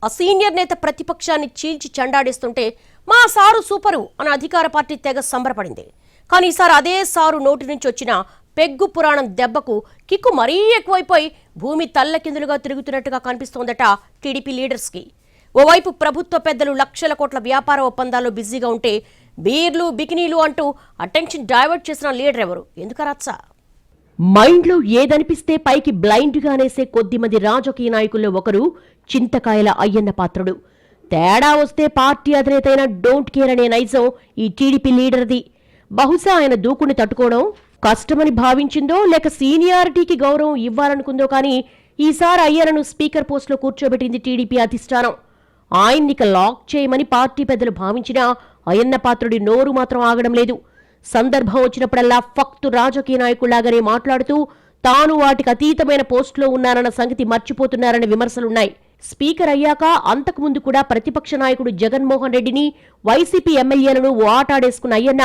ఆ సీనియర్ నేత ప్రతిపక్షాన్ని చీల్చి చెండాడిస్తుంటే మా సారు సూపరు అని అధికార పార్టీ తెగ సంబరపడింది. కానీ ఈసారి అదే సారు నోటి నుంచి వచ్చిన పెగ్గు పురాణం దెబ్బకు కిక్కు మరీ ఎక్కువైపోయి భూమి తల్లకిందులుగా తిరుగుతున్నట్టుగా కనిపిస్తోందట టీడీపీ లీడర్స్కి. ఓవైపు ప్రభుత్వ పెద్దలు లక్షల కోట్ల వ్యాపార ఒప్పందాల్లో బిజీగా ఉంటే బీర్లు బికినీలు అంటూ అటెన్షన్ డైవర్ట్ చేసిన లీడర్ ఎవరు? ఎందుకరచ్చా? మైండ్లో ఏదనిపిస్తే పైకి బ్లైండ్గా అనేసే కొద్దిమంది రాజకీయ నాయకుల్లో ఒకరు చింతకాయల అయ్యన్న పాత్రుడు. తేడా వస్తే పార్టీ అధినేత అయిన డోంట్ కేర్ అనే నైజం ఈ టీడీపీ లీడర్ది. బహుశా ఆయన దూకుని తట్టుకోవడం కష్టమని భావించిందో లేక సీనియారిటీకి గౌరవం ఇవ్వాలనుకుందో కానీ ఈసారి అయ్యన్నను స్పీకర్ పోస్టులో కూర్చోబెట్టింది టీడీపీ అధిష్టానం. ఆయన్నిక లాక్ చేయమని పార్టీ పెద్దలు భావించినా అయ్యన్న పాత్రుడి నోరు మాత్రం ఆగడం లేదు. సందర్భం వచ్చినప్పుడల్లా ఫక్తు రాజకీయ నాయకుల్లాగానే మాట్లాడుతూ తాను వాటికి అతీతమైన పోస్టులో ఉన్నారన్న సంగతి మర్చిపోతున్నారన్న విమర్శలున్నాయి. స్పీకర్ అయ్యాక అంతకుముందు కూడా ప్రతిపక్ష నాయకుడు జగన్మోహన్ రెడ్డిని, వైసీపీ ఎమ్మెల్యేలను ఆటాడేసుకున్న అయ్యన్న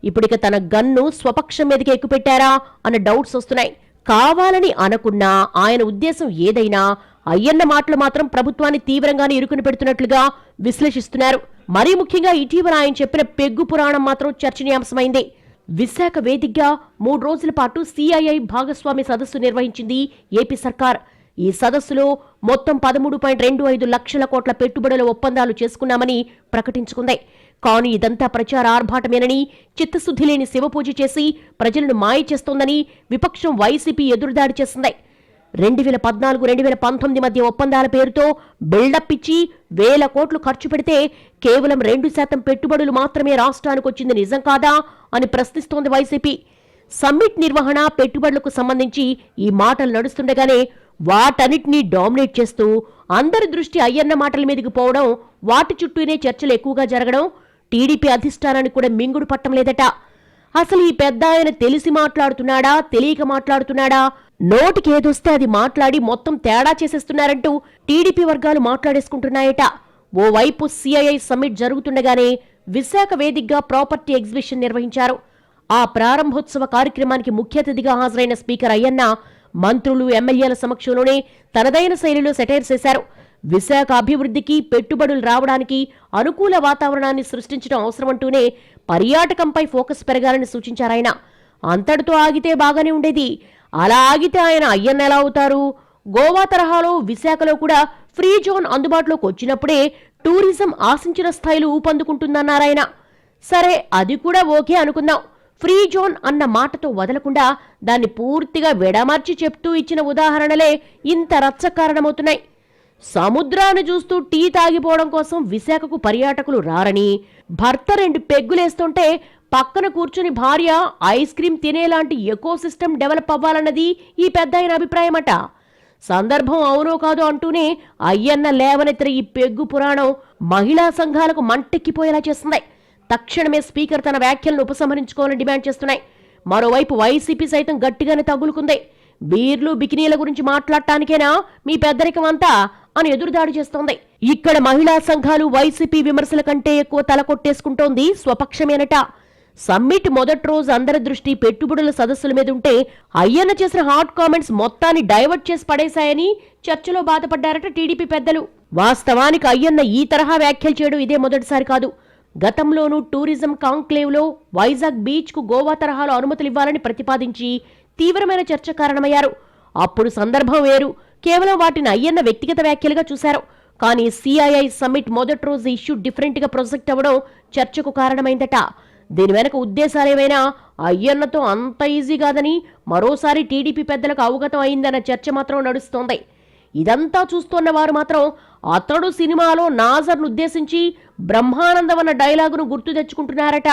ఇప్పుడిక తన గన్ను స్వపక్షం మీదకి ఎక్కుపెట్టారా అన్న డౌట్స్ వస్తున్నాయి. కావాలని అనుకున్నా ఆయన ఉద్దేశం ఏదైనా అయ్యన్న మాటలు మాత్రం ప్రభుత్వాన్ని తీవ్రంగానే ఇరుకుని పెడుతున్నట్లుగా విశ్లేషిస్తున్నారు. మరీ ముఖ్యంగా ఇటీవల ఆయన చెప్పిన పెగ్గు పురాణం మాత్రం చర్చనీయాంశమైంది. విశాఖ వేదికగా 3 రోజుల పాటు సిఐఐ భాగస్వామి సదస్సు నిర్వహించింది ఏపీ సర్కార్. ఈ సదస్సులో మొత్తం 13.25 లక్షల కోట్ల పెట్టుబడుల ఒప్పందాలు చేసుకున్నామని ప్రకటించుకుంది. కానీ ఇదంతా ప్రచార ఆర్భాటమేనని, చిత్తశుద్ధి లేని శివపూజ చేసి ప్రజలను మాయ చేస్తోందని విపక్షం వైసీపీ ఎదురుదాడి చేసింది. 2014-2019 మధ్య ఒప్పందాల పేరుతో బిల్డప్ ఇచ్చి వేల కోట్లు ఖర్చు పెడితే కేవలం 2% పెట్టుబడులు మాత్రమే రాష్ట్రానికి వచ్చింది నిజం కాదా అని ప్రశ్నిస్తోంది వైసీపీ. సమ్మిట్ నిర్వహణ, పెట్టుబడులకు సంబంధించి ఈ మాటలు నడుస్తుండగానే వాటన్నిటినీ డామినేట్ చేస్తూ అందరి దృష్టి అయ్యన్న మాటల మీదకి పోవడం, వాటి చుట్టూనే చర్చలు ఎక్కువగా జరగడం టీడీపీ అధిష్టానానికి కూడా మింగుడు పట్టం లేదట. అసలు ఈ పెద్ద ఆయన తెలిసి మాట్లాడుతున్నాడా, తెలియక మాట్లాడుతున్నాడా, నోటికి ఏదొస్తే అది మాట్లాడి మొత్తం తేడా చేసేస్తున్నారంటూ టీడీపీ వర్గాలు మాట్లాడేసుకుంటున్నాయట. ఓవైపు సిఐఐ సమ్మిట్ జరుగుతుండగానే విశాఖ వేదికగా ప్రాపర్టీ ఎగ్జిబిషన్ నిర్వహించారు. ఆ ప్రారంభోత్సవ కార్యక్రమానికి ముఖ్య అతిథిగా హాజరైన స్పీకర్ అయ్యన్న మంత్రులు, ఎమ్మెల్యేల సమక్షంలోనే తనదైన శైలిలో సెటైర్ చేశారు. విశాఖ అభివృద్ధికి, పెట్టుబడులు రావడానికి అనుకూల వాతావరణాన్ని సృష్టించడం అవసరమంటూనే పర్యాటకంపై ఫోకస్ పెరగాలని సూచించారాయన. అంతటితో ఆగితే బాగానే ఉండేది. అలా ఆగితే ఆయన అయ్యన్న ఎలా అవుతారు? గోవా తరహాలో విశాఖలో కూడా ఫ్రీ జోన్ అందుబాటులోకి వచ్చినప్పుడే టూరిజం ఆశించిన స్థాయిలో ఊపందుకుంటుందన్నారాయన. సరే, అది కూడా ఓకే అనుకుందాం. ఫ్రీ జోన్ అన్న మాటతో వదలకుండా దాన్ని పూర్తిగా విడమర్చి చెప్తూ ఇచ్చిన ఉదాహరణలే ఇంత రచ్చ కారణమవుతున్నాయి. సముద్రాన్ని చూస్తూ టీ తాగిపోవడం కోసం విశాఖకు పర్యాటకులు రారని, భర్త 2 పెగ్గులేస్తుంటే పక్కన కూర్చుని భార్య ఐస్ క్రీం తినేలాంటి ఎకోసిస్టమ్ డెవలప్ అవ్వాలన్నది ఈ పెద్ద ఆయన అభిప్రాయమట. సందర్భం అవునో కాదో అంటూనే అయ్యన్న లేవనెత్తిన ఈ పెగ్గు పురాణం మహిళా సంఘాలకు మంటెక్కిపోయేలా చేస్తుంది. తక్షణమే స్పీకర్ తన వ్యాఖ్యలను ఉపసంహరించుకోవాలని డిమాండ్ చేస్తున్నాయి. మరోవైపు వైసీపీ సైతం గట్టిగానే తగులుకుంది. బీర్లు బికినీల గురించి మాట్లాడటానికేనా మీ పెద్దరికం అంతా అని ఎదురుదాడి చేస్తోంది. ఇక్కడ మహిళా సంఘాలు వైసీపీ విమర్శల కంటే ఎక్కువ తలకొట్టేసుకుంటోంది స్వపక్షమేనట. సమ్మిట్ మొదటి రోజు అందరి దృష్టి పెట్టుబడుల సదస్సుల మీద ఉంటే అయ్యన్న చేసిన హాట్ కామెంట్స్ మొత్తాన్ని డైవర్ట్ చేసి పడేశాయని చర్చలో బాధపడ్డారట టీడీపీ పెద్దలు. వాస్తవానికి అయ్యన్న ఈ తరహా వ్యాఖ్యలు చేయడం ఇదే మొదటిసారి కాదు. గతంలోనూ టూరిజం కాంక్లేవ్లో వైజాగ్ బీచ్కు గోవా తరహాలో అనుమతులు ఇవ్వాలని ప్రతిపాదించి తీవ్రమైన చర్చ కారణమయ్యారు. అప్పుడు సందర్భం వేరు, కేవలం వాటిని అయ్యన్న వ్యక్తిగత వ్యాఖ్యలుగా చూశారు. కానీ సిఐఐ సమ్మిట్ మొదటి రోజు ఇష్యూ డిఫరెంట్గా ప్రొజెక్ట్ అవ్వడం చర్చకు కారణమైందట. దీని వెనక ఉద్దేశాలేమైనా అయ్యన్నతో అంత ఈజీ కాదని మరోసారి టీడీపీ పెద్దలకు అవగతం అయిందన్న చర్చ మాత్రం నడుస్తోంది. ఇదంతా చూస్తున్న వారు మాత్రం అతడు సినిమాలో నాజర్ను ఉద్దేశించి బ్రహ్మానందం అన్న డైలాగును గుర్తు తెచ్చుకుంటున్నారట.